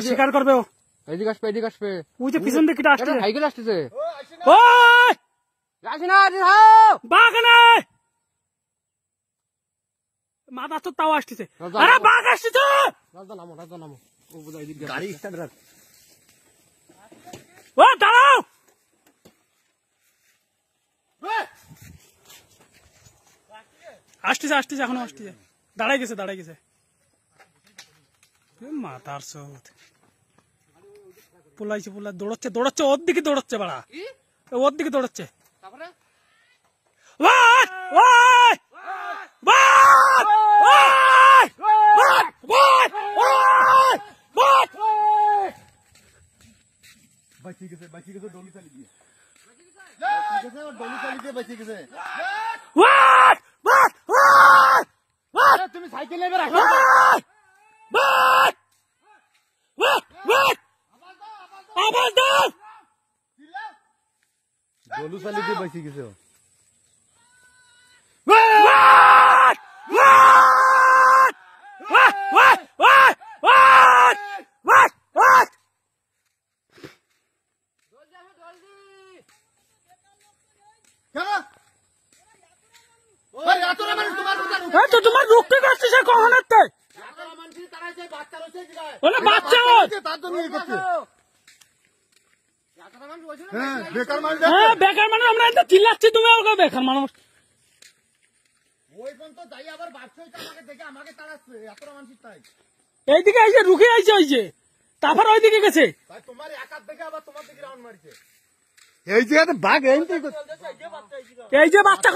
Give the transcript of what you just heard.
শিকার করবে ও। এদিকে আসবে, এদিকে আসবে। ওই যে পিছন দিকে আসছে, সাইকেল আসতেছে। ওই আসি না, বাঘ নাই মাথা তো তাও আসতেছে। আরে বাঘ আসতেছে, রাজা নামো, রাজা নামো। ও বোধহয় এদিকে গাড়ি স্টার্ট রাখ। ও দাঁড়াও। আসতেছে আসতেছে, এখনো আসতেছে। দাঁড়াই গেছে, দাঁড়াই গেছে। মাথার চোদ পোলাইছে, পোলা দৌড়চ্ছে, দৌড়চ্ছে ওর দিকে, দৌড়চ্ছে বাড়া, ওর দিকে দৌড়চ্ছে। তারপরে বাঁচিয়ে গেছে, বাঁচিয়ে গেছে, ডলি চালিয়ে দিয়ে ডলি চালিয়ে দিয়ে বাঁচিয়ে গেছে। তুমি সাইকেল নেবে রাখো, ডলু চালিয়ে দিয়ে বাঁচিয়ে গেছে। তো তোমার রুখতে পারছিস কখন বাচ্চা বেকার মানুষ, বেকার মানুষ, আমরা এটা চিল্লাচ্ছি, তুমি আমাকে বেকার মানুষ। ওই পর্যন্ত যাই আবার বাচ্চা আমাকে দেখে আমাকে তাড়াচ্ছে, এতটা মানুষ তাই এইদিকে আইছে, রুখে আইছে, ওই যে তারপর ওইদিকে গেছে। তোমার একার দেখে আবার তোমার দিকে রাউন্ড মারছে। এই যে বাঘ এই যে বাচ্চা